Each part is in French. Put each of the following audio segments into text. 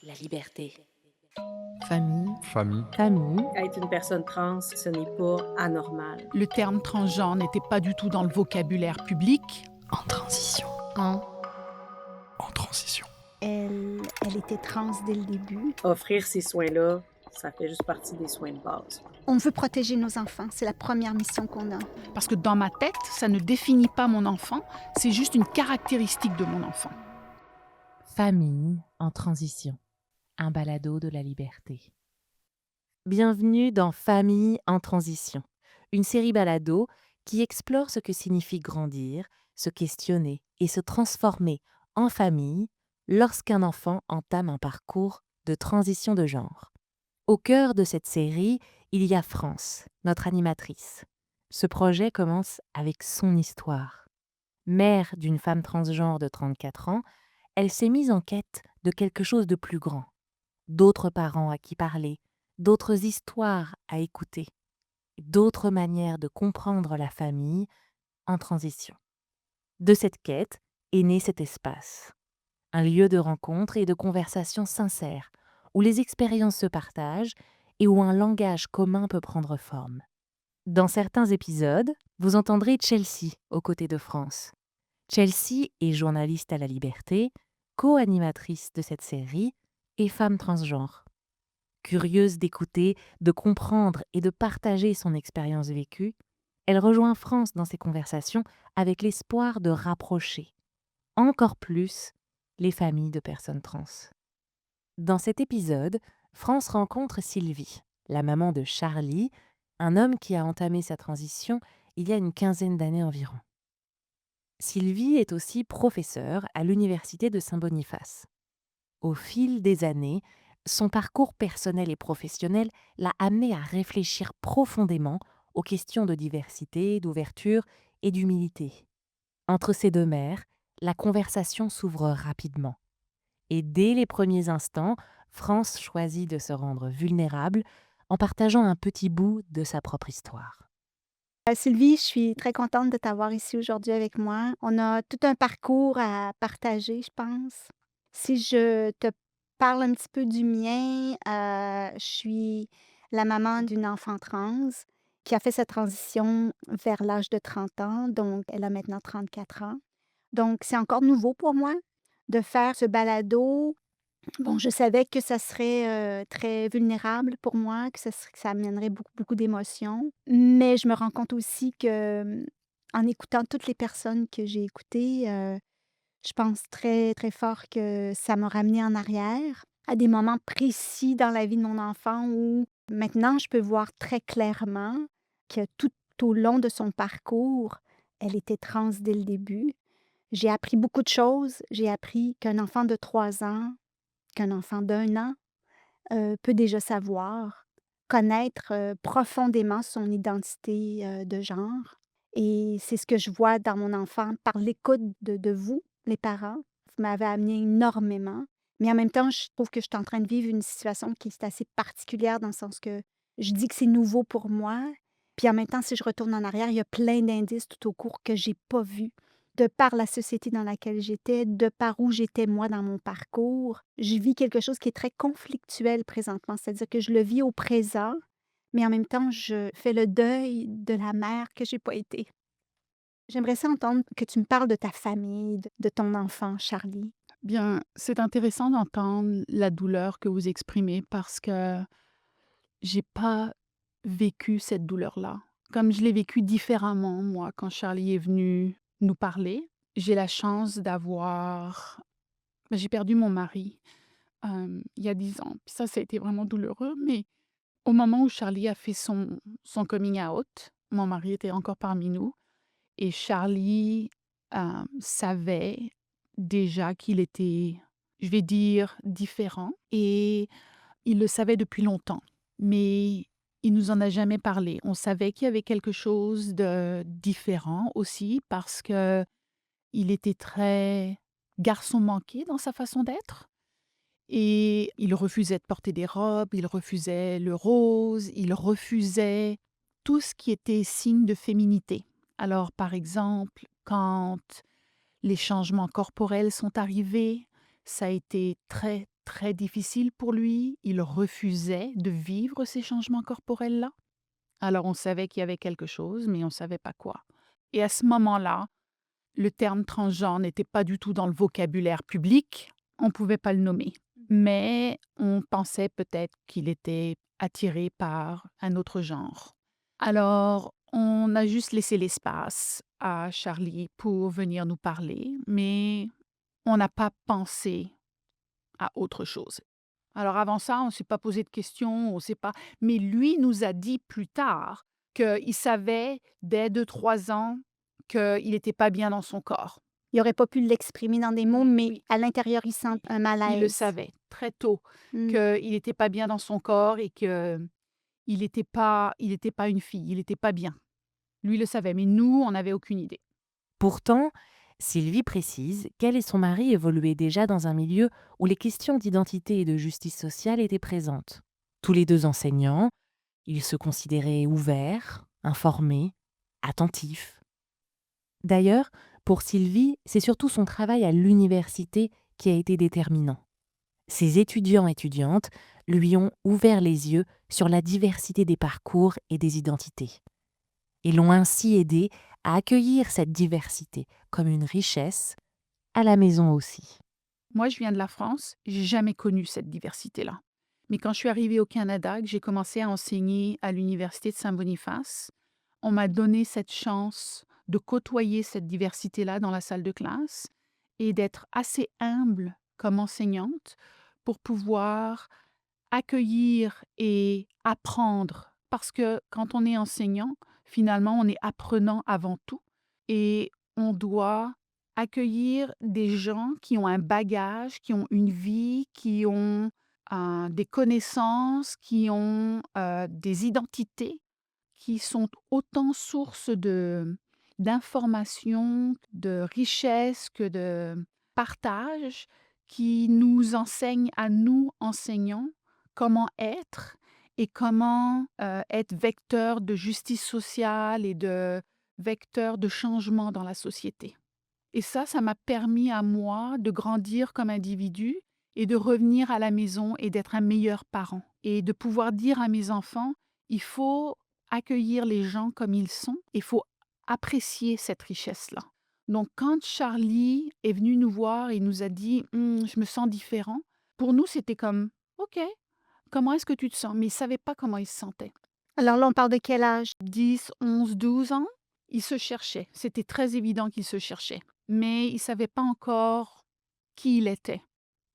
La liberté. Famille, Famille, famille, Être une personne trans, ce n'est pas anormal. Le terme transgenre n'était pas du tout dans le vocabulaire public. en transition. en transition. Elle était trans dès le début. Offrir ces soins-là, ça fait juste partie des soins de base. On veut protéger nos enfants. C'est la première mission qu'on a. Parce que dans ma tête, ça ne définit pas mon enfant, c'est juste une caractéristique de mon enfant. Famille en transition. Un balado de la liberté. Bienvenue dans Famille en transition, une série balado qui explore ce que signifie grandir, se questionner et se transformer en famille lorsqu'un enfant entame un parcours de transition de genre. Au cœur de cette série, il y a France, notre animatrice. Ce projet commence avec son histoire. Mère d'une femme transgenre de 34 ans, elle s'est mise en quête de quelque chose de plus grand. D'autres parents à qui parler, d'autres histoires à écouter, d'autres manières de comprendre la famille en transition. De cette quête est né cet espace, un lieu de rencontre et de conversation sincère, où les expériences se partagent et où un langage commun peut prendre forme. Dans certains épisodes, vous entendrez Chelsea aux côtés de France. Chelsea est journaliste à la Liberté, co-animatrice de cette série et femme transgenre. Curieuse d'écouter, de comprendre et de partager son expérience vécue, elle rejoint France dans ces conversations avec l'espoir de rapprocher encore plus les familles de personnes trans. Dans cet épisode, France rencontre Sylvie, la maman de Charlie, un homme qui a entamé sa transition il y a une quinzaine d'années environ. Sylvie est aussi professeure à l'université de Saint-Boniface. Au fil des années, son parcours personnel et professionnel l'a amenée à réfléchir profondément aux questions de diversité, d'ouverture et d'humilité. Entre ces deux mères, la conversation s'ouvre rapidement. Et dès les premiers instants, France choisit de se rendre vulnérable en partageant un petit bout de sa propre histoire. Sylvie, je suis très contente de t'avoir ici aujourd'hui avec moi. On a tout un parcours à partager, je pense. Si je te parle un petit peu du mien, je suis la maman d'une enfant trans qui a fait sa transition vers l'âge de 30 ans, donc elle a maintenant 34 ans. Donc c'est encore nouveau pour moi de faire ce balado. Bon, je savais que ça serait, très vulnérable pour moi, que ça amènerait beaucoup, beaucoup d'émotions. Mais je me rends compte aussi que, en écoutant toutes les personnes que j'ai écoutées, je pense très, très fort que ça m'a ramenée en arrière, à des moments précis dans la vie de mon enfant où maintenant je peux voir très clairement que tout au long de son parcours, elle était trans dès le début. J'ai appris beaucoup de choses. J'ai appris qu'un enfant de 3 ans, qu'un enfant d'1 an, peut déjà savoir, connaître, profondément son identité, de genre, et c'est ce que je vois dans mon enfant par l'écoute de vous, les parents. Vous m'avez amené énormément, mais en même temps, je trouve que je suis en train de vivre une situation qui est assez particulière dans le sens que je dis que c'est nouveau pour moi, puis en même temps, si je retourne en arrière, il y a plein d'indices tout au cours que j'ai pas vus. De par la société dans laquelle j'étais, de par où j'étais moi dans mon parcours, je vis quelque chose qui est très conflictuel présentement. C'est-à-dire que je le vis au présent, mais en même temps, je fais le deuil de la mère que j'ai pas été. J'aimerais ça entendre que tu me parles de ta famille, de ton enfant, Charlie. Bien, c'est intéressant d'entendre la douleur que vous exprimez parce que j'ai pas vécu cette douleur-là. Comme je l'ai vécu différemment, moi, quand Charlie est venu nous parler. J'ai la chance d'avoir... J'ai perdu mon mari il y a 10 ans. Puis ça a été vraiment douloureux. Mais au moment où Charlie a fait son coming out, mon mari était encore parmi nous. Et Charlie savait déjà qu'il était, je vais dire, différent. Et il le savait depuis longtemps. Mais il nous en a jamais parlé. On savait qu'il y avait quelque chose de différent aussi parce que il était très garçon manqué dans sa façon d'être. Et il refusait de porter des robes, il refusait le rose, il refusait tout ce qui était signe de féminité. Alors, par exemple, quand les changements corporels sont arrivés, ça a été très, très difficile pour lui. Il refusait de vivre ces changements corporels-là. Alors on savait qu'il y avait quelque chose, mais on ne savait pas quoi. Et à ce moment-là, le terme transgenre n'était pas du tout dans le vocabulaire public. On ne pouvait pas le nommer. Mais on pensait peut-être qu'il était attiré par un autre genre. Alors, on a juste laissé l'espace à Charlie pour venir nous parler, mais on n'a pas pensé à autre chose. Alors avant ça, on ne s'est pas posé de questions, on sait pas. Mais lui nous a dit plus tard qu'il savait dès 2-3 ans qu'il n'était pas bien dans son corps. Il aurait pas pu l'exprimer dans des mots, mais Oui, à l'intérieur, il sent un il le malaise. savait très tôt Mmh. qu'il n'était pas bien dans son corps et qu'il n'était pas une fille, il n'était pas bien. Lui le savait, mais nous, on n'avait aucune idée. Pourtant, Sylvie précise qu'elle et son mari évoluaient déjà dans un milieu où les questions d'identité et de justice sociale étaient présentes. Tous les deux enseignants, ils se considéraient ouverts, informés, attentifs. D'ailleurs, pour Sylvie, c'est surtout son travail à l'université qui a été déterminant. Ses étudiants-étudiantes lui ont ouvert les yeux sur la diversité des parcours et des identités, et l'ont ainsi aidé à accueillir cette diversité comme une richesse, à la maison aussi. Moi, je viens de la France, j'ai jamais connu cette diversité-là. Mais quand je suis arrivée au Canada, que j'ai commencé à enseigner à l'Université de Saint-Boniface, on m'a donné cette chance de côtoyer cette diversité-là dans la salle de classe et d'être assez humble comme enseignante pour pouvoir accueillir et apprendre. Parce que quand on est enseignant, finalement, on est apprenant avant tout et on doit accueillir des gens qui ont un bagage, qui ont une vie, qui ont des connaissances, qui ont des identités, qui sont autant source d'informations, de richesse que de partage, qui nous enseignent à nous, enseignants, comment être et comment être vecteur de justice sociale et de vecteur de changement dans la société. Et ça m'a permis à moi de grandir comme individu et de revenir à la maison et d'être un meilleur parent. Et de pouvoir dire à mes enfants, il faut accueillir les gens comme ils sont, il faut apprécier cette richesse-là. Donc quand Charlie est venu nous voir et nous a dit, je me sens différent, pour nous c'était comme, OK, comment est-ce que tu te sens? Mais il ne savait pas comment il se sentait. Alors là, on parle de quel âge? 10, 11, 12 ans, il se cherchait. C'était très évident qu'il se cherchait. Mais il ne savait pas encore qui il était.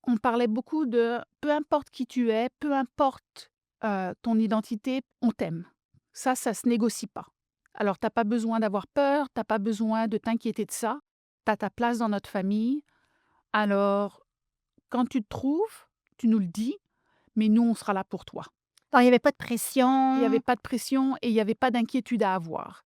On parlait beaucoup de peu importe qui tu es, peu importe ton identité, on t'aime. Ça ne se négocie pas. Alors, tu n'as pas besoin d'avoir peur, tu n'as pas besoin de t'inquiéter de ça. Tu as ta place dans notre famille. Alors, quand tu te trouves, tu nous le dis, mais nous, on sera là pour toi. Alors, il n'y avait pas de Il n'y pression. avait pas de pression et il n'y avait pas d'inquiétude à avoir.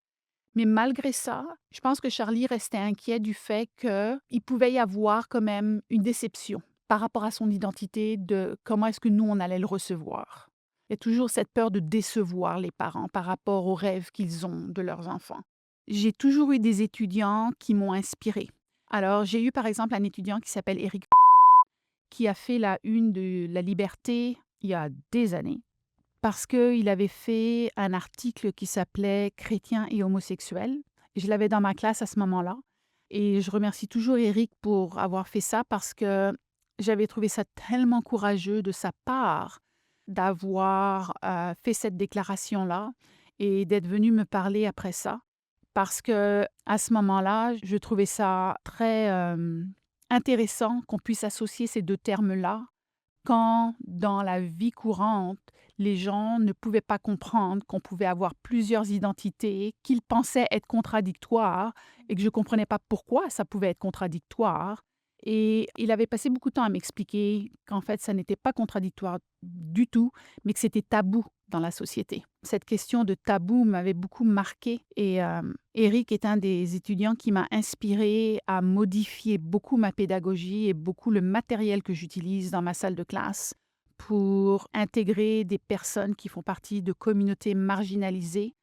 Mais malgré ça, je pense que Charlie restait inquiet du fait qu'il pouvait y avoir quand même une déception par rapport à son identité, de comment est-ce que nous, on allait le recevoir. Il y a toujours cette peur de décevoir les parents par rapport aux rêves qu'ils ont de leurs enfants. J'ai toujours eu des étudiants qui m'ont inspirée. Alors, j'ai eu par exemple un étudiant qui s'appelle Éric, qui a fait la une de La Liberté il y a des années, parce qu'il avait fait un article qui s'appelait Chrétiens et homosexuels. Je l'avais dans ma classe à ce moment-là. Et je remercie toujours Éric pour avoir fait ça parce que j'avais trouvé ça tellement courageux de sa part d'avoir fait cette déclaration-là et d'être venu me parler après ça. Parce que à ce moment-là, je trouvais ça très intéressant qu'on puisse associer ces deux termes-là quand, dans la vie courante, les gens ne pouvaient pas comprendre qu'on pouvait avoir plusieurs identités, qu'ils pensaient être contradictoires et que je ne comprenais pas pourquoi ça pouvait être contradictoire. Et il avait passé beaucoup de temps à m'expliquer qu'en fait, ça n'était pas contradictoire du tout, mais que c'était tabou dans la société. Cette question de tabou m'avait beaucoup marqué et Eric est un des étudiants qui m'a inspiré à modifier beaucoup ma pédagogie et beaucoup le matériel que j'utilise dans ma salle de classe pour intégrer des personnes qui font partie de communautés marginalisées,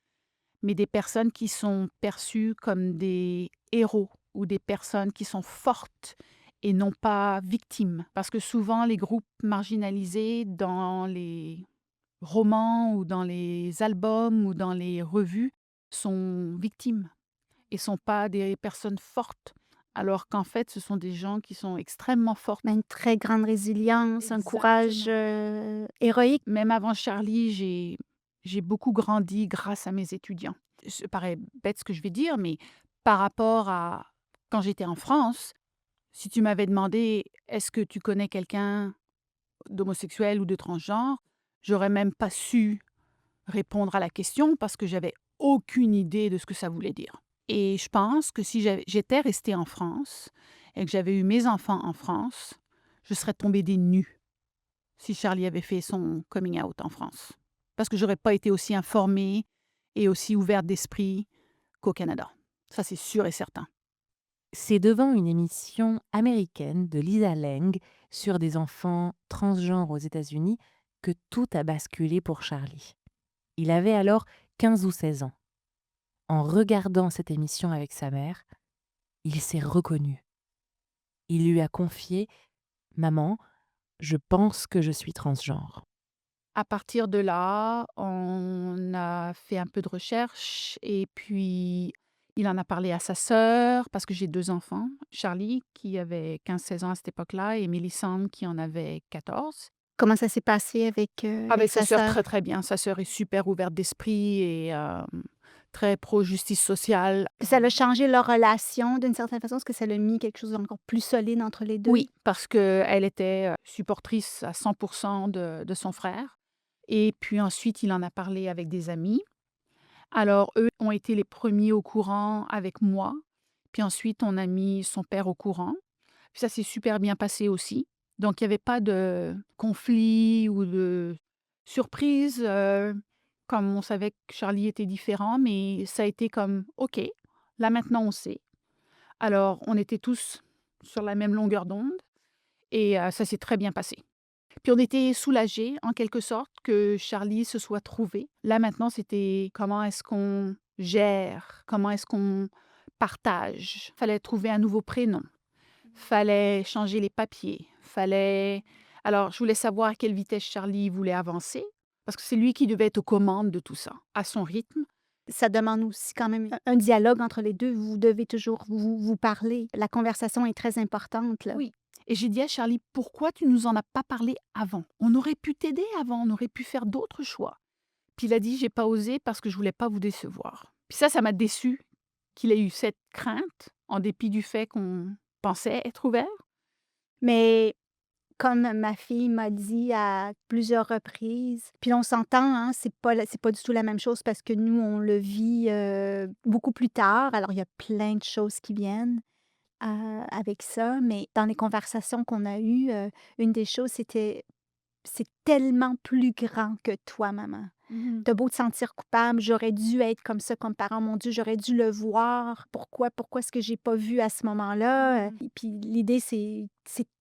mais des personnes qui sont perçues comme des héros ou des personnes qui sont fortes et non pas victime. Parce que souvent, les groupes marginalisés dans les romans ou dans les albums ou dans les revues sont victimes et sont pas des personnes fortes. Alors qu'en fait, ce sont des gens qui sont extrêmement fortes. Mais une très grande résilience, un courage Exactement. héroïque. Même avant Charlie, j'ai beaucoup grandi grâce à mes étudiants. Ça paraît bête ce que je vais dire, mais par rapport à quand j'étais en France, si tu m'avais demandé: «Est-ce que tu connais quelqu'un d'homosexuel ou de transgenre?», j'aurais même pas su répondre à la question parce que j'avais aucune idée de ce que ça voulait dire. Et je pense que si j'étais restée en France et que j'avais eu mes enfants en France, je serais tombée des nues si Charlie avait fait son coming out en France. Parce que j'aurais pas été aussi informée et aussi ouverte d'esprit qu'au Canada. Ça, c'est sûr et certain. C'est devant une émission américaine de Lisa Lang sur des enfants transgenres aux États-Unis que tout a basculé pour Charlie. Il avait alors 15 ou 16 ans. En regardant cette émission avec sa mère, il s'est reconnu. Il lui a confié: «Maman, je pense que je suis transgenre». À partir de là, on a fait un peu de recherche et puis il en a parlé à sa sœur parce que j'ai 2 enfants. Charlie qui avait 15-16 ans à cette époque-là et Mélissande qui en avait 14. Comment ça s'est passé avec, Avec sa sa sœur, sœur? très, très bien. Sa sœur est super ouverte d'esprit et très pro justice sociale. Puis ça a changé leur relation d'une certaine façon? Est-ce que ça l'a mis quelque chose d'encore plus solide entre les 2? Oui, parce qu'elle était, supportrice à 100 de son frère et puis ensuite il en a parlé avec des amis. Alors eux ont été les premiers au courant avec moi, puis ensuite on a mis son père au courant. Puis ça s'est super bien passé aussi. Donc il y avait pas de conflit ou de surprise, comme on savait que Charlie était différent, mais ça a été comme: «OK, là maintenant on sait». Alors on était tous sur la même longueur d'onde et ça s'est très bien passé. Puis on était soulagés, en quelque sorte, que Charlie se soit trouvé. Là, maintenant, c'était comment est-ce qu'on gère? Comment est-ce qu'on partage? Fallait trouver un nouveau prénom. Fallait changer les papiers. Fallait alors je voulais savoir à quelle vitesse Charlie voulait avancer, parce que c'est lui qui devait être aux commandes de tout ça, à son rythme. Ça demande aussi quand même un dialogue entre les 2. Vous devez toujours vous parler. La conversation est très importante, là. Oui. Et j'ai dit à Charlie: «Pourquoi tu nous en as pas parlé avant? On aurait pu t'aider avant, on aurait pu faire d'autres choix». Puis il a dit: «J'ai pas osé parce que je voulais pas vous décevoir». Puis ça m'a déçu qu'il ait eu cette crainte, en dépit du fait qu'on pensait être ouvert. Mais comme ma fille m'a dit à plusieurs reprises, puis on s'entend, hein, c'est pas du tout la même chose parce que nous, on le vit, beaucoup plus tard. Alors il y a plein de choses qui viennent, avec ça, mais dans les conversations qu'on a eues, une des choses, c'était: «C'est tellement plus grand que toi, maman. Tu beau te sentir coupable, j'aurais dû être comme ça comme parent, mon Dieu, j'aurais dû le voir. Pourquoi est-ce que j'ai pas vu à ce moment-là?» Et puis l'idée, c'est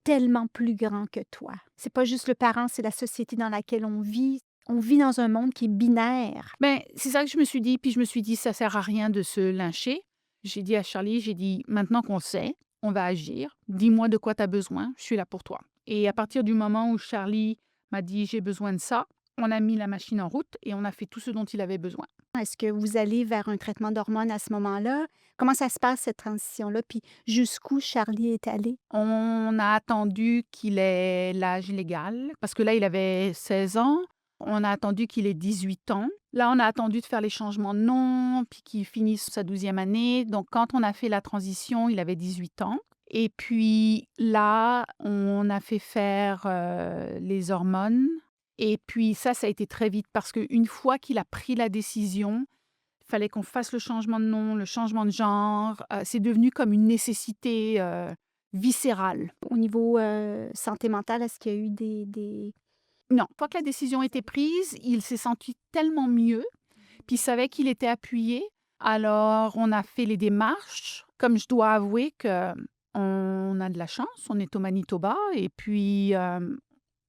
tellement plus grand que toi. C'est pas juste le parent, c'est la société dans laquelle on vit. On vit dans un monde qui est binaire. Ben, c'est ça que je me suis dit, puis je me suis dit: «Ça sert à rien de se lyncher». J'ai dit à Charlie, j'ai dit: «Maintenant qu'on le sait, on va agir. Dis-moi de quoi tu as besoin, je suis là pour toi». Et à partir du moment où Charlie m'a dit: «J'ai besoin de ça», on a mis la machine en route et on a fait tout ce dont il avait besoin. Est-ce que vous allez vers un traitement d'hormones à ce moment-là? Comment ça se passe cette transition-là? Puis jusqu'où Charlie est allé? On a attendu qu'il ait l'âge légal, parce que là, il avait 16 ans. On a attendu qu'il ait 18 ans. Là, on a attendu de faire les changements de nom, puis qu'il finisse sa 12e année. Donc, quand on a fait la transition, il avait 18 ans. Et puis là, on a fait faire les hormones. Et puis ça a été très vite, parce qu'une fois qu'il a pris la décision, il fallait qu'on fasse le changement de nom, le changement de genre. C'est devenu comme une nécessité viscérale. Au niveau, santé mentale, est-ce qu'il y a eu des Non, une fois que la décision était prise, il s'est senti tellement mieux, puis il savait qu'il était appuyé. Alors, on a fait les démarches. Comme je dois avouer que on a de la chance, on est au Manitoba et puis,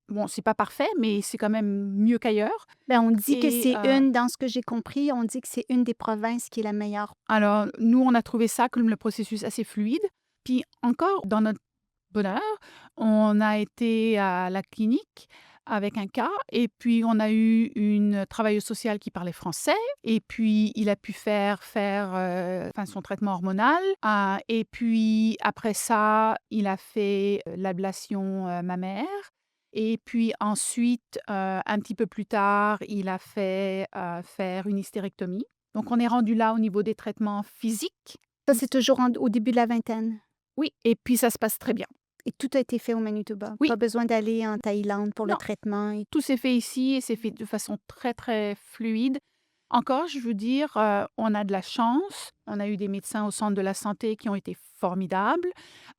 bon, c'est pas parfait, mais c'est quand même mieux qu'ailleurs. Ben, on dit que Et c'est une dans ce que j'ai compris, on dit que c'est une des provinces qui est la meilleure. alors, nous, on a trouvé ça comme le processus assez fluide. Puis encore, dans notre bonheur. On a été à la clinique avec un cas et puis on a eu une travailleuse sociale qui parlait français et puis il a pu faire son traitement hormonal. Et puis après ça, il a fait l'ablation mammaire. Et puis ensuite, un petit peu plus tard, il a fait faire une hystérectomie. Donc on est rendu là au niveau des traitements physiques. Ça, c'est toujours au début de la vingtaine. Oui, et puis ça se passe très bien. Et tout a été fait au Manitoba. Oui. Pas besoin d'aller en Thaïlande pour le Non. traitement. Et Tout s'est fait ici et c'est fait de façon très, très fluide. Encore, je veux dire, on a de la chance. On a eu des médecins au centre de la santé qui ont été formidables.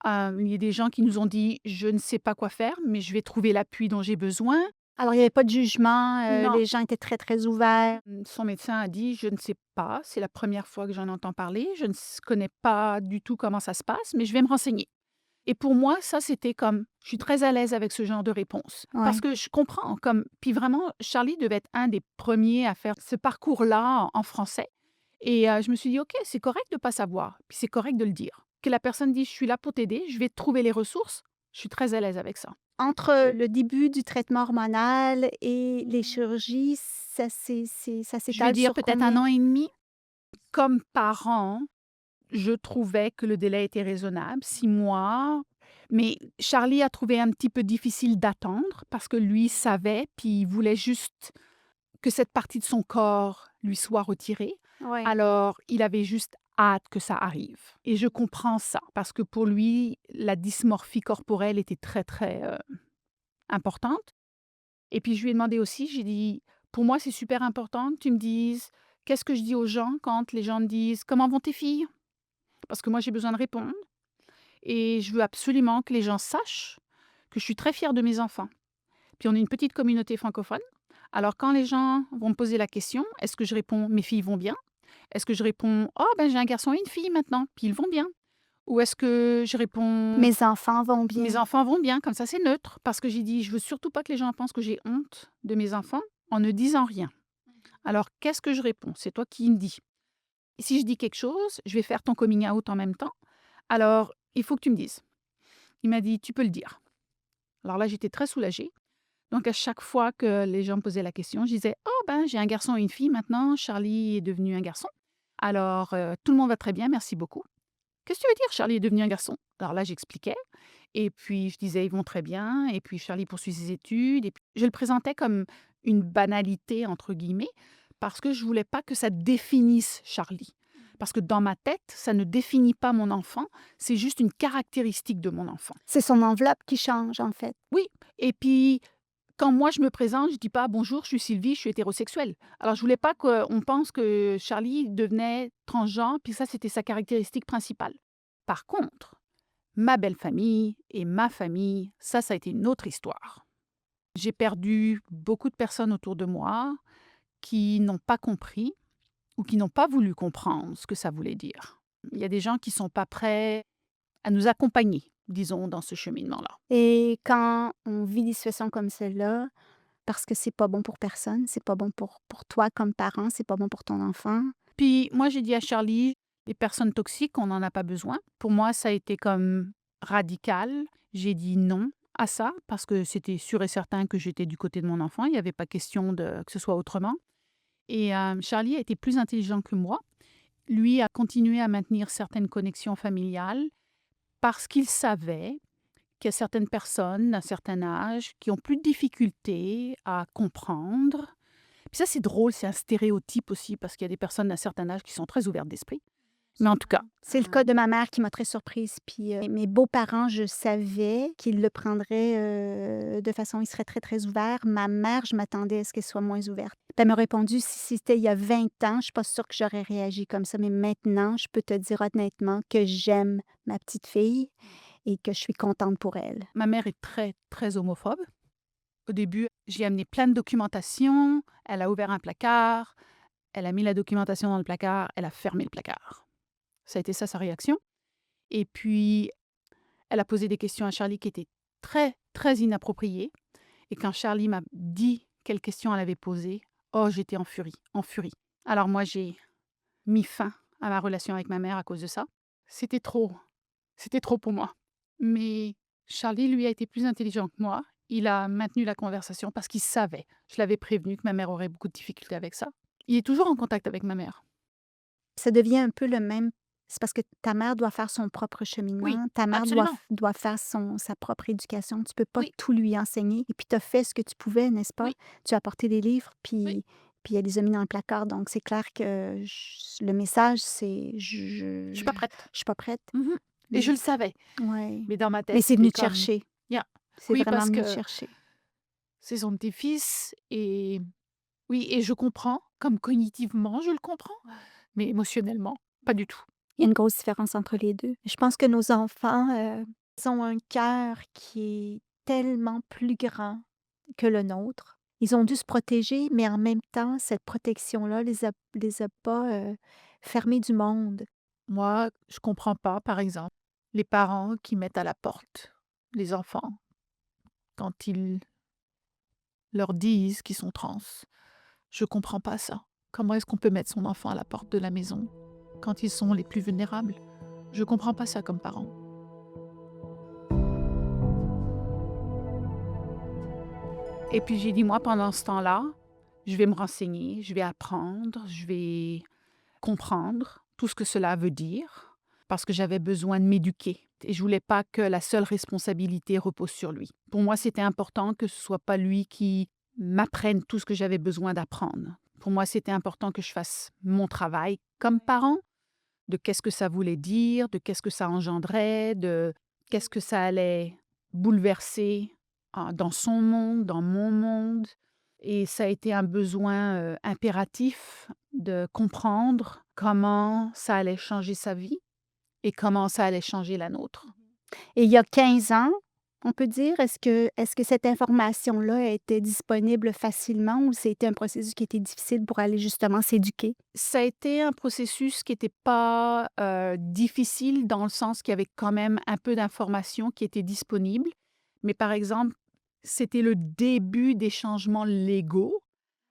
Il y a des gens qui nous ont dit: «Je ne sais pas quoi faire, mais je vais trouver l'appui dont j'ai besoin». Alors, il n'y avait pas de jugement. Non. Les gens étaient très, très ouverts. Son médecin a dit: «Je ne sais pas, c'est la première fois que j'en entends parler. Je ne connais pas du tout comment ça se passe, mais je vais me renseigner». Et pour moi, ça, c'était comme je suis très à l'aise avec ce genre de réponse Ouais. parce que je comprends comme puis vraiment, Charlie devait être un des premiers à faire ce parcours-là en français et je me suis dit: «OK, c'est correct de pas savoir, puis c'est correct de le dire». Que la personne dise: «Je suis là pour t'aider, je vais te trouver les ressources», je suis très à l'aise avec ça. Entre le début du traitement hormonal et les chirurgies, ça Je vais s'étale dire sur peut-être 1 combien? an et demi. Comme parent, je trouvais que le délai était raisonnable, 6 mois. Mais Charlie a trouvé un petit peu difficile d'attendre parce que lui savait, puis il voulait juste que cette partie de son corps lui soit retirée. Ouais. Alors, il avait juste hâte que ça arrive. Et je comprends ça parce que pour lui, la dysmorphie corporelle était très, très importante. Et puis je lui ai demandé aussi, j'ai dit: «Pour moi, c'est super important que tu me dises qu'est-ce que je dis aux gens quand les gens me disent: "Comment vont tes filles?"» Parce que moi, j'ai besoin de répondre et je veux absolument que les gens sachent que je suis très fière de mes enfants. Puis on est une petite communauté francophone. Alors quand les gens vont me poser la question, est-ce que je réponds: «Mes filles vont bien?» Est-ce que je réponds: «Oh ben, j'ai un garçon et une fille maintenant, puis ils vont bien?» Ou est-ce que je réponds: Mes enfants vont «Mes bien. enfants vont bien», comme ça c'est neutre. Parce que j'ai dit: «Je veux surtout pas que les gens pensent que j'ai honte de mes enfants en ne disant rien». Alors qu'est-ce que je réponds? C'est toi qui me dis. Si je dis quelque chose, je vais faire ton coming out en même temps. Alors, il faut que tu me dises. Il m'a dit: «Tu peux le dire». Alors là, j'étais très soulagée. Donc à chaque fois que les gens me posaient la question, je disais: «Oh ben, j'ai un garçon et une fille maintenant, Charlie est devenu un garçon. Alors, tout le monde va très bien, merci beaucoup». «Qu'est-ce que tu veux dire, Charlie est devenu un garçon?» Alors là, j'expliquais et puis je disais: «Ils vont très bien» et puis Charlie poursuit ses études et puis je le présentais comme une «banalité» entre guillemets parce que je voulais pas que ça définisse Charlie. Parce que dans ma tête, ça ne définit pas mon enfant, c'est juste une caractéristique de mon enfant. C'est son enveloppe qui change, en fait. Oui, et puis quand moi je me présente, je dis pas: «Bonjour, je suis Sylvie, je suis hétérosexuelle». Alors je voulais pas qu'on pense que Charlie devenait transgenre, puis ça, c'était sa caractéristique principale. Par contre, ma belle famille et ma famille, ça a été une autre histoire. J'ai perdu beaucoup de personnes autour de moi qui n'ont pas compris ou qui n'ont pas voulu comprendre ce que ça voulait dire. Il y a des gens qui sont pas prêts à nous accompagner, disons, dans ce cheminement-là. Et quand on vit des situations comme celle-là, parce que c'est pas bon pour personne, c'est pas bon pour toi comme parent, c'est pas bon pour ton enfant. Puis moi, j'ai dit à Charlie: «Les personnes toxiques, on n'en a pas besoin». Pour moi, ça a été comme radical. J'ai dit non à ça parce que c'était sûr et certain que j'étais du côté de mon enfant. Il n'y avait pas question que ce soit autrement. Et Charlie a été plus intelligent que moi. Lui a continué à maintenir certaines connexions familiales parce qu'il savait qu'il y a certaines personnes d'un certain âge qui ont plus de difficultés à comprendre. Puis ça, c'est drôle, c'est un stéréotype aussi parce qu'il y a des personnes d'un certain âge qui sont très ouvertes d'esprit. Mais en tout cas, C'est le cas de ma mère qui m'a très surprise. Puis mes beaux-parents, je savais qu'ils le prendraient de façon, ils seraient très, très ouverts. Ma mère, je m'attendais à ce qu'elle soit moins ouverte. Puis elle m'a répondu, si c'était il y a 20 ans, je suis pas sûre que j'aurais réagi comme ça. Mais maintenant, je peux te dire honnêtement que j'aime ma petite fille et que je suis contente pour elle. ma mère est très, très homophobe. Au début, j'ai amené plein de documentation. Elle a ouvert un placard. Elle a mis la documentation dans le placard. Elle a fermé le placard. Ça a été ça sa réaction. Et puis, elle a posé des questions à Charlie qui étaient très, très inappropriées. Et quand Charlie m'a dit quelles questions elle avait posées, oh, j'étais en furie, en furie. Alors moi, j'ai mis fin à ma relation avec ma mère à cause de ça. C'était trop pour moi. Mais Charlie, lui, a été plus intelligent que moi. Il a maintenu la conversation parce qu'il savait. Je l'avais prévenu que ma mère aurait beaucoup de difficultés avec ça. Il est toujours en contact avec ma mère. Ça devient un peu le même c'est parce que ta mère doit faire son propre Oui, cheminement, ta mère absolument. doit faire sa propre éducation. Tu peux pas Oui, tout lui enseigner et puis tu as fait ce que tu pouvais, n'est-ce pas? oui, Tu as apporté des livres, oui. puis elle les a mis dans le placard, donc c'est clair que le message, c'est Je suis pas prête. je suis pas prête. Mhm. Et je Mais le savais. ouais, Mais dans ma mais tête, c'est venu c'était te comme... chercher. Yeah. C'est Oui, vraiment parce venu te que chercher. c'est son petit-fils. Et oui, et je comprends. Comme cognitivement, je le comprends. Mais émotionnellement, pas du tout. Il y a une grosse différence entre les 2. Je pense que nos enfants, ils ont un cœur qui est tellement plus grand que le nôtre. Ils ont dû se protéger, mais en même temps, cette protection-là les a pas, fermés du monde. Moi, je comprends pas, par exemple, les parents qui mettent à la porte les enfants quand ils leur disent qu'ils sont trans. Je comprends pas ça. Comment est-ce qu'on peut mettre son enfant à la porte de la maison quand ils sont les plus vulnérables? Je comprends pas ça comme parent. Et puis j'ai dit, moi, pendant ce temps-là, je vais me renseigner, je vais apprendre, je vais comprendre tout ce que cela veut dire, parce que j'avais besoin de m'éduquer. Et je voulais pas que la seule responsabilité repose sur lui. Pour moi, c'était important que ce soit pas lui qui m'apprenne tout ce que j'avais besoin d'apprendre. Pour moi, c'était important que je fasse mon travail comme parent, de qu'est-ce que ça voulait dire, de qu'est-ce que ça engendrait, de qu'est-ce que ça allait bouleverser dans son monde, dans mon monde. Et ça a été un besoin impératif de comprendre comment ça allait changer sa vie et comment ça allait changer la nôtre. Et il y a 15 ans, on peut dire, est-ce que cette information-là était disponible facilement ou c'était un processus qui était difficile pour aller justement s'éduquer? Ça a été un processus qui n'était pas difficile dans le sens qu'il y avait quand même un peu d'informations qui étaient disponibles. Mais par exemple, c'était le début des changements légaux.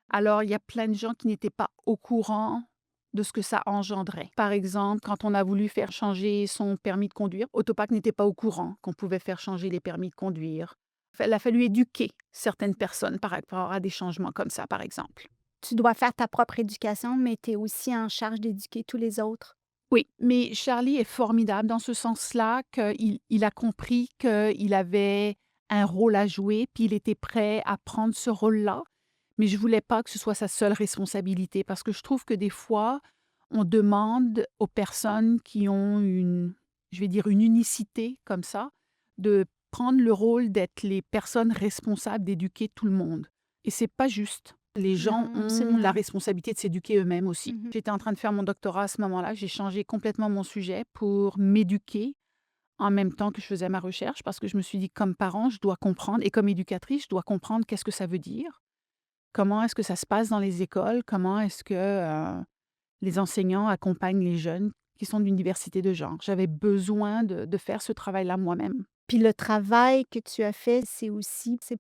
Alors, il y a plein de gens qui n'étaient pas au courant de ce que ça engendrait. Par exemple, quand on a voulu faire changer son permis de conduire, Autopac n'était pas au courant qu'on pouvait faire changer les permis de conduire. Il a fallu éduquer certaines personnes par rapport à des changements comme ça, par exemple. Tu dois faire ta propre éducation, mais tu es aussi en charge d'éduquer tous les autres. Oui, mais Charlie est formidable dans ce sens-là qu'il a compris qu'il avait un rôle à jouer, puis il était prêt à prendre ce rôle-là. Mais je voulais pas que ce soit sa seule responsabilité parce que je trouve que des fois, on demande aux personnes qui ont je vais dire, une unicité comme ça, de prendre le rôle d'être les personnes responsables d'éduquer tout le monde. Et c'est pas juste. Les gens Non, ont absolument. la responsabilité de s'éduquer eux-mêmes aussi. Mhm. J'étais en train de faire mon doctorat à ce moment-là. J'ai changé complètement mon sujet pour m'éduquer en même temps que je faisais ma recherche parce que je me suis dit, comme parent, je dois comprendre et comme éducatrice, je dois comprendre qu'est-ce que ça veut dire. Comment est-ce que ça se passe dans les écoles? Comment est-ce que les enseignants accompagnent les jeunes qui sont d'une diversité de genre? J'avais besoin de faire ce travail-là moi-même. Puis le travail que tu as fait, c'est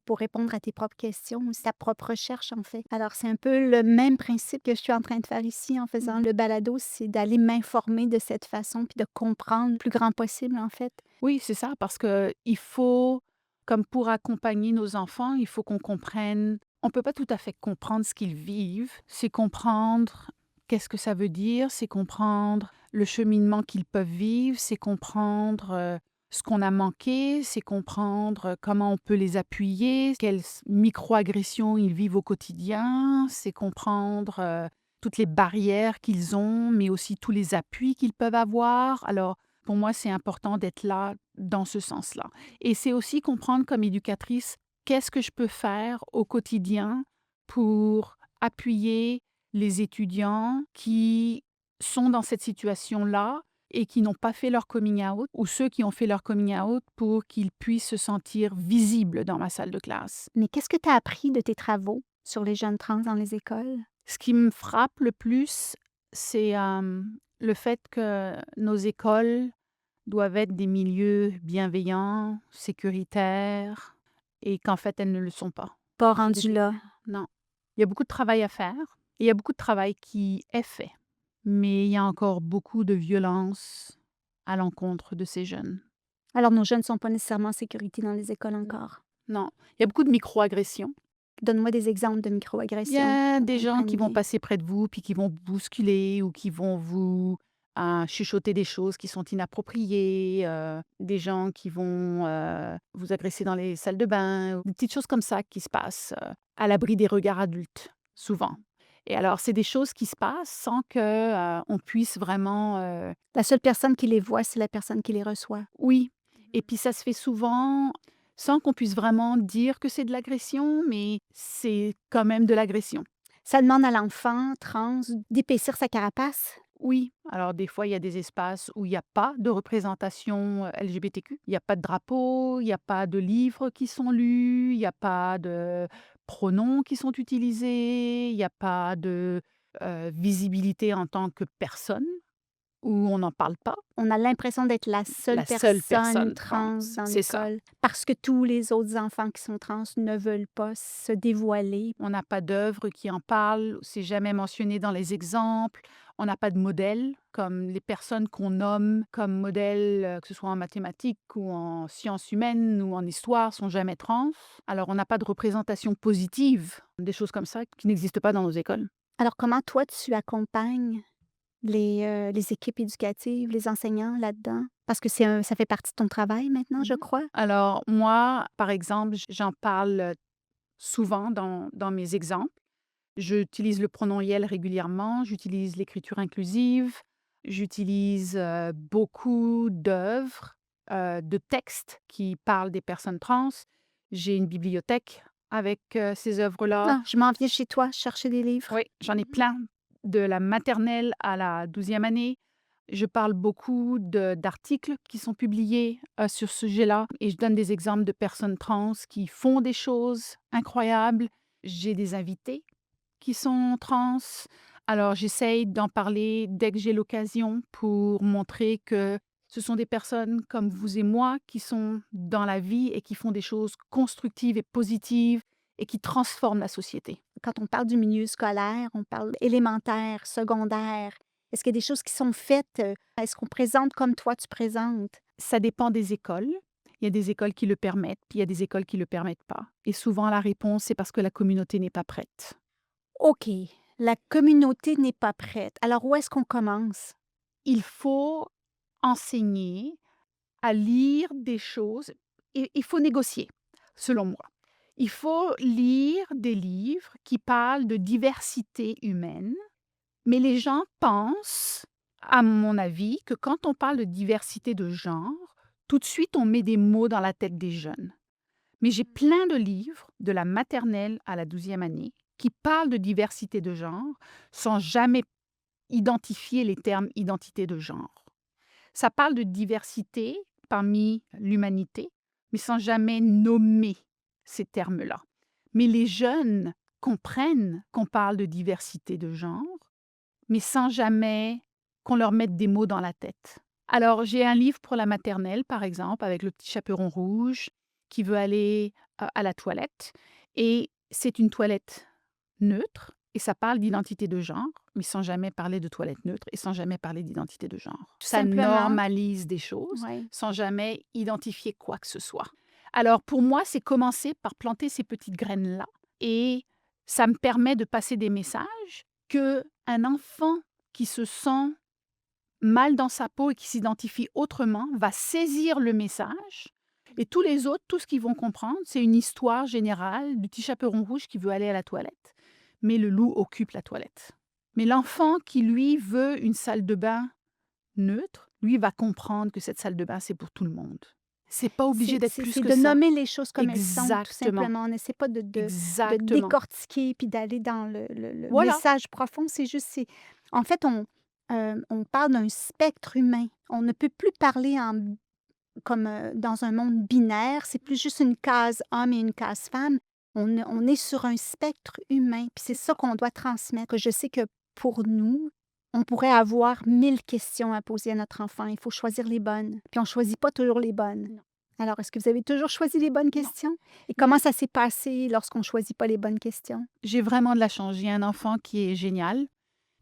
pour répondre à tes propres questions, c'est ta propre recherche, en fait. Alors, c'est un peu le même principe que je suis en train de faire ici en faisant le balado, c'est d'aller m'informer de cette façon, puis de comprendre le plus grand possible, en fait. Oui, c'est ça, parce que il faut, comme pour accompagner nos enfants, il faut qu'on comprenne. On ne peut pas tout à fait comprendre ce qu'ils vivent. C'est comprendre qu'est-ce que ça veut dire, c'est comprendre le cheminement qu'ils peuvent vivre, c'est comprendre ce qu'on a manqué, c'est comprendre comment on peut les appuyer, quelles microagressions ils vivent au quotidien, c'est comprendre toutes les barrières qu'ils ont, mais aussi tous les appuis qu'ils peuvent avoir. Alors, pour moi, c'est important d'être là dans ce sens-là. Et c'est aussi comprendre comme éducatrice, qu'est-ce que je peux faire au quotidien pour appuyer les étudiants qui sont dans cette situation-là et qui n'ont pas fait leur coming out, ou ceux qui ont fait leur coming out pour qu'ils puissent se sentir visibles dans ma salle de classe. Mais qu'est-ce que tu as appris de tes travaux sur les jeunes trans dans les écoles? Ce qui me frappe le plus, c'est le fait que nos écoles doivent être des milieux bienveillants, sécuritaires, et qu'en fait, elles ne le sont pas. Pas rendu là. Non. Il y a beaucoup de travail à faire, et il y a beaucoup de travail qui est fait. Mais il y a encore beaucoup de violence à l'encontre de ces jeunes. Alors, nos jeunes ne sont pas nécessairement en sécurité dans les écoles encore. Non, il y a beaucoup de micro-agressions. Donne-moi des exemples de Il y microagressions a qu'on des gens comprenne qui vont bien. passer près de vous, puis qui vont vous bousculer ou qui vont vous, chuchoter des choses qui sont inappropriées, des gens qui vont, vous agresser dans les salles de bain, ou des petites choses comme ça qui se passent, à l'abri des regards adultes, souvent. Et alors, c'est des choses qui se passent sans que, on puisse vraiment, La seule personne qui les voit, c'est la personne qui les reçoit. oui, et puis ça se fait souvent sans qu'on puisse vraiment dire que c'est de l'agression, mais c'est quand même de l'agression. Ça demande à l'enfant trans d'épaissir sa carapace. Oui, alors des fois, il y a des espaces où il y a pas de représentation, LGBTQ. Il y a pas de drapeau, il y a pas de livres qui sont lus, il y a pas de pronoms qui sont utilisés, il y a pas de, visibilité en tant que personne, où on n'en parle pas. On a l'impression d'être la seule La seule personne personne trans trans, dans c'est ça. l'école parce que tous les autres enfants qui sont trans ne veulent pas se dévoiler. On n'a pas d'œuvre qui en parle, c'est jamais mentionné dans les exemples. On n'a pas de modèle, comme les personnes qu'on nomme comme modèles, que ce soit en mathématiques ou en sciences humaines ou en histoire, sont jamais trans. Alors on n'a pas de représentation positive, des choses comme ça qui n'existent pas dans nos écoles. Alors comment toi tu accompagnes les équipes éducatives, les enseignants là-dedans? Parce que ça fait partie de ton travail maintenant, je crois? Alors moi, par exemple, j'en parle, souvent dans mes exemples. J'utilise le pronom «iel» régulièrement, j'utilise l'écriture inclusive, j'utilise, beaucoup d'œuvres, de textes qui parlent des personnes trans. J'ai une bibliothèque avec, ces œuvres-là. Ah, je m'en viens chez toi chercher des livres. Oui, j'en ai plein, de la maternelle à la 12e année. Je parle beaucoup d'articles qui sont publiés, sur ce sujet-là, et je donne des exemples de personnes trans qui font des choses incroyables. J'ai des invités qui sont trans. Alors j'essaye d'en parler dès que j'ai l'occasion pour montrer que ce sont des personnes comme vous et moi qui sont dans la vie et qui font des choses constructives et positives et qui transforment la société. Quand on parle du milieu scolaire, on parle élémentaire, secondaire. Est-ce qu'il y a des choses qui sont faites? Est-ce qu'on présente comme toi tu présentes? Ça dépend des écoles. Il y a des écoles qui le permettent, puis il y a des écoles qui le permettent pas. Et souvent la réponse, c'est parce que la communauté n'est pas prête. OK, la communauté n'est pas prête. Alors où est-ce qu'on commence? Il faut enseigner à lire des choses, et il faut négocier, selon moi. Il faut lire des livres qui parlent de diversité humaine, mais les gens pensent, à mon avis, que quand on parle de diversité de genre, tout de suite on met des mots dans la tête des jeunes. Mais j'ai plein de livres, de la maternelle à la 12e année, qui parlent de diversité de genre sans jamais identifier les termes identité de genre. Ça parle de diversité parmi l'humanité, mais sans jamais nommer ces termes-là. Mais les jeunes comprennent qu'on parle de diversité de genre, mais sans jamais qu'on leur mette des mots dans la tête. Alors, j'ai un livre pour la maternelle, par exemple, avec le petit chaperon rouge qui veut aller à la toilette. Et c'est une toilette neutre, et ça parle d'identité de genre, mais sans jamais parler de toilette neutre et sans jamais parler d'identité de genre. Tout Ça simplement. normalise des choses Ouais. sans jamais identifier quoi que ce soit. Alors, pour moi, c'est commencer par planter ces petites graines-là, et ça me permet de passer des messages que un enfant qui se sent mal dans sa peau et qui s'identifie autrement va saisir le message, et tous les autres, tout ce qu'ils vont comprendre, c'est une histoire générale du petit chaperon rouge qui veut aller à la toilette, mais le loup occupe la toilette. Mais l'enfant qui, lui, veut une salle de bain neutre, lui va comprendre que cette salle de bain, c'est pour tout le monde. C'est pas obligé d'être plus C'est que de ça. nommer les choses comme elles sont, tout Exactement. simplement. On n'essaie pas de Exactement. décortiquer puis d'aller dans le Voilà. message profond. C'est juste, en fait, on parle d'un spectre humain. On ne peut plus parler comme dans un monde binaire. C'est plus juste une case homme et une case femme. On est sur un spectre humain. Puis c'est ça qu'on doit transmettre. Je sais que pour nous, on pourrait avoir 1000 questions à poser à notre enfant. Il faut choisir les bonnes. Puis on ne choisit pas toujours les bonnes. Non. Alors, est-ce que vous avez toujours choisi les bonnes questions? Et comment ça s'est passé lorsqu'on ne choisit pas les bonnes questions? J'ai vraiment de la chance. J'ai un enfant qui est génial,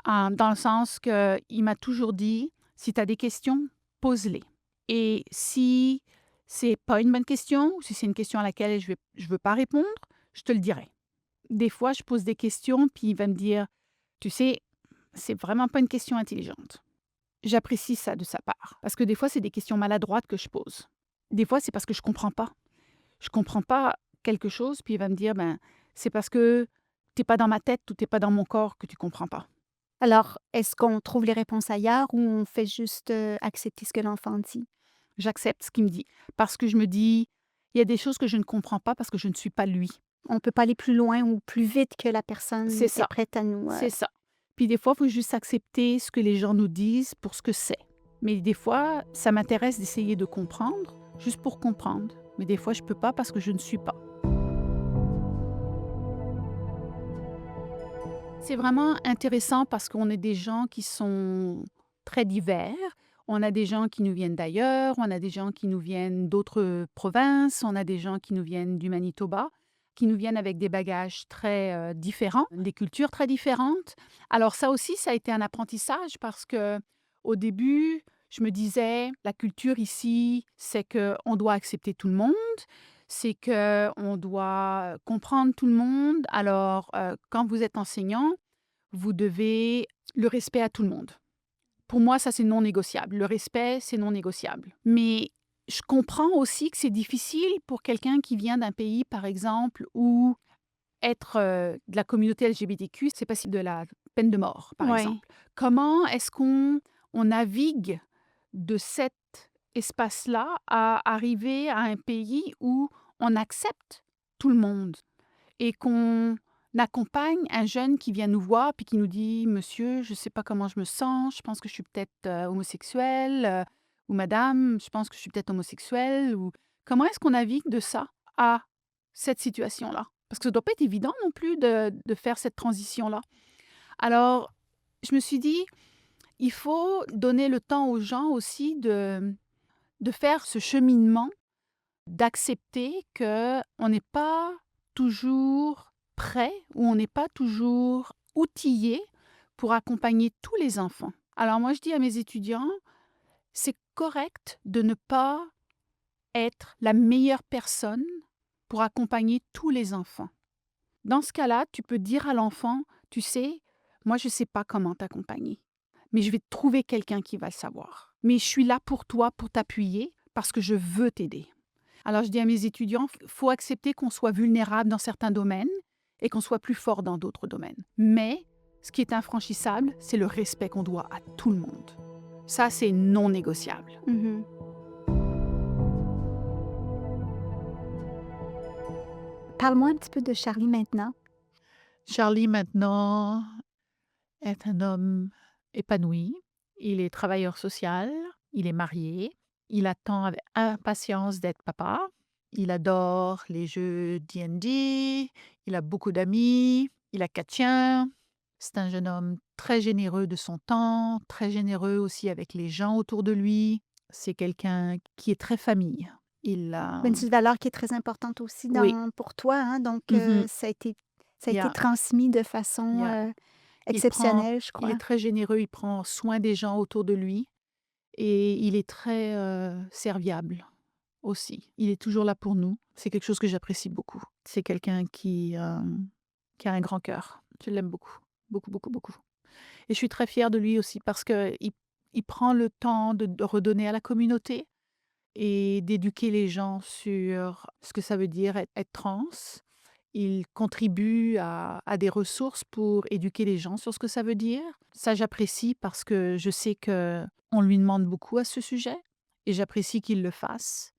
dans le sens qu'il m'a toujours dit, si tu as des questions, pose-les. Et si c'est pas une bonne question ou si c'est une question à laquelle je veux pas répondre, je te le dirai. Des fois, je pose des questions, puis il va me dire: «Tu sais, c'est vraiment pas une question intelligente». J'apprécie ça de sa part, parce que des fois, c'est des questions maladroites que je pose. Des fois, c'est parce que je comprends pas. Je comprends pas quelque chose, puis il va me dire: «Ben, c'est parce que t'es pas dans ma tête ou t'es pas dans mon corps que tu comprends pas». Alors, est-ce qu'on trouve les réponses ailleurs ou on fait juste, accepter ce que l'enfant dit? J'accepte ce qu'il me dit, parce que je me dis: «Il y a des choses que je ne comprends pas parce que je ne suis pas lui». On peut pas aller plus loin ou plus vite que la C'est personne est ça, prête à nous, c'est ça. Puis des fois, il faut juste accepter ce que les gens nous disent pour ce que c'est. Mais des fois, ça m'intéresse d'essayer de comprendre, juste pour comprendre. Mais des fois, je peux pas parce que je ne suis pas. C'est vraiment intéressant parce qu'on est des gens qui sont très divers. On a des gens qui nous viennent d'ailleurs, on a des gens qui nous viennent d'autres provinces, on a des gens qui nous viennent du Manitoba, qui nous viennent avec des bagages très différents, des cultures très différentes. Alors ça aussi, ça a été un apprentissage parce que au début, je me disais, la culture ici, c'est qu'on doit accepter tout le monde, c'est qu'on doit comprendre tout le monde. Alors, quand vous êtes enseignant, vous devez le respect à tout le monde. Pour moi, ça, c'est non négociable. Le respect, c'est non négociable. Mais je comprends aussi que c'est difficile pour quelqu'un qui vient d'un pays, par exemple, où être de la communauté LGBTQ, c'est passible de la peine de mort, par Oui. exemple. Comment est-ce qu'on navigue de cet espace-là à arriver à un pays où on accepte tout le monde et qu'on accompagne un jeune qui vient nous voir puis qui nous dit: «Monsieur, je ne sais pas comment je me sens, je pense que je suis peut-être, homosexuel», ou «Madame, je pense que je suis peut-être homosexuel», ou comment est-ce qu'on navigue de ça à cette situation-là? Parce que ça doit pas être évident non plus de faire cette transition-là. Alors, je me suis dit: «Il faut donner le temps aux gens aussi de faire ce cheminement, d'accepter qu'on n'est pas toujours prêt ou on n'est pas toujours outillé pour accompagner tous les enfants. Alors moi, je dis à mes étudiants, c'est correct de ne pas être la meilleure personne pour accompagner tous les enfants. Dans ce cas-là, tu peux dire à l'enfant, tu sais, moi, je ne sais pas comment t'accompagner, mais je vais trouver quelqu'un qui va le savoir. Mais je suis là pour toi, pour t'appuyer, parce que je veux t'aider. Alors, je dis à mes étudiants, il faut accepter qu'on soit vulnérable dans certains domaines et qu'on soit plus fort dans d'autres domaines. Mais ce qui est infranchissable, c'est le respect qu'on doit à tout le monde. Ça, c'est non négociable. Mhm. Parle-moi un petit peu de Charlie maintenant. Charlie, maintenant, est un homme épanoui. Il est travailleur social, il est marié, il attend avec impatience d'être papa. Il adore les jeux D&D, il a beaucoup d'amis, il a 4 chiens. C'est un jeune homme très généreux de son temps, très généreux aussi avec les gens autour de lui. C'est quelqu'un qui est très famille. Il a Ben, c'est une valeur qui est très importante aussi oui. pour toi, hein, donc Mhm. ça a Il y été a transmis de il façon, y a il prend exceptionnelle, je il est crois. très généreux, il prend soin des gens autour de lui et il est très, serviable aussi. Il est toujours là pour nous. C'est quelque chose que j'apprécie beaucoup. C'est quelqu'un qui a un grand cœur. Je l'aime beaucoup. Beaucoup, beaucoup, beaucoup. Et je suis très fière de lui aussi parce qu'il prend le temps de redonner à la communauté et d'éduquer les gens sur ce que ça veut dire être trans. Il contribue à des ressources pour éduquer les gens sur ce que ça veut dire. Ça, j'apprécie parce que je sais qu'on lui demande beaucoup à ce sujet et j'apprécie qu'il le fasse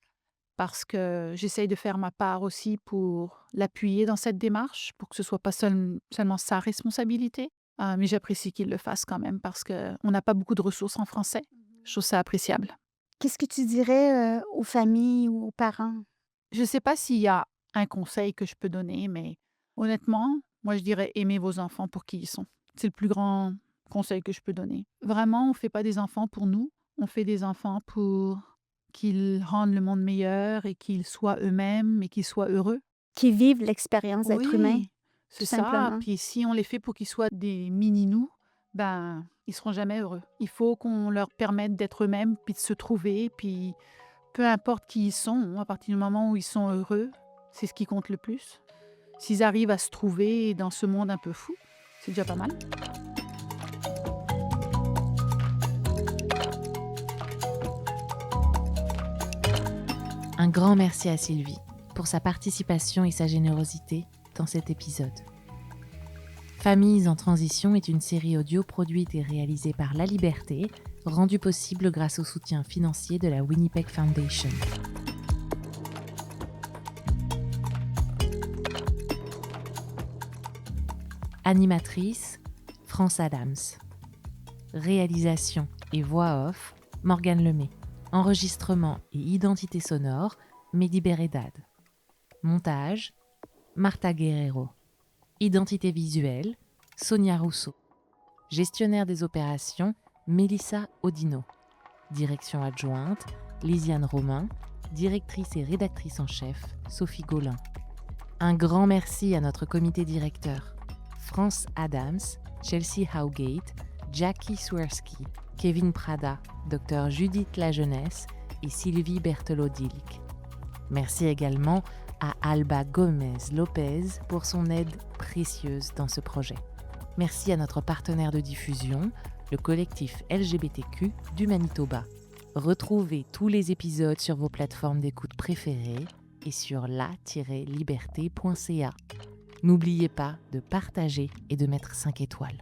parce que j'essaye de faire ma part aussi pour l'appuyer dans cette démarche, pour que ce soit pas seulement sa responsabilité. Mais j'apprécie qu'il le fasse quand même parce qu'on n'a pas beaucoup de ressources en français. Je trouve ça appréciable. Qu'est-ce que tu dirais, aux familles ou aux parents? Je ne sais pas s'il y a un conseil que je peux donner, mais honnêtement, moi, je dirais aimer vos enfants pour qui ils sont. C'est le plus grand conseil que je peux donner. Vraiment, on ne fait pas des enfants pour nous, on fait des enfants pour qu'ils rendent le monde meilleur et qu'ils soient eux-mêmes et qu'ils soient heureux. Qui vivent l'expérience d'être humain, Oui, tout c'est ça. simplement. Puis si on les fait pour qu'ils soient des mini-nous, ben, ils seront jamais heureux. Il faut qu'on leur permette d'être eux-mêmes, puis de se trouver, puis Peu importe qui ils sont, à partir du moment où ils sont heureux, c'est ce qui compte le plus. S'ils arrivent à se trouver dans ce monde un peu fou, c'est déjà pas mal. Un grand merci à Sylvie pour sa participation et sa générosité dans cet épisode. Familles en transition est une série audio produite et réalisée par La Liberté, rendue possible grâce au soutien financier de la Winnipeg Foundation. Animatrice, France Adams. Réalisation et voix off, Morgane Lemay. Enregistrement et identité sonore, Mehdi Beredad. Montage, Martha Guerrero. Identité visuelle, Sonia Rousseau. Gestionnaire des opérations, Mélissa Odino. Direction adjointe, Lisiane Romain. Directrice et rédactrice en chef, Sophie Gaulin. Un grand merci à notre comité directeur, France Adams, Chelsea Howgate, Jackie Swersky, Kevin Prada, Dr Judith Lajeunesse et Sylvie Berthelot-Dilk. Merci également à Alba Gomez-Lopez pour son aide précieuse dans ce projet. Merci à notre partenaire de diffusion, le collectif LGBTQ du Manitoba. Retrouvez tous les épisodes sur vos plateformes d'écoute préférées et sur la-liberté.ca. N'oubliez pas de partager et de mettre 5 étoiles.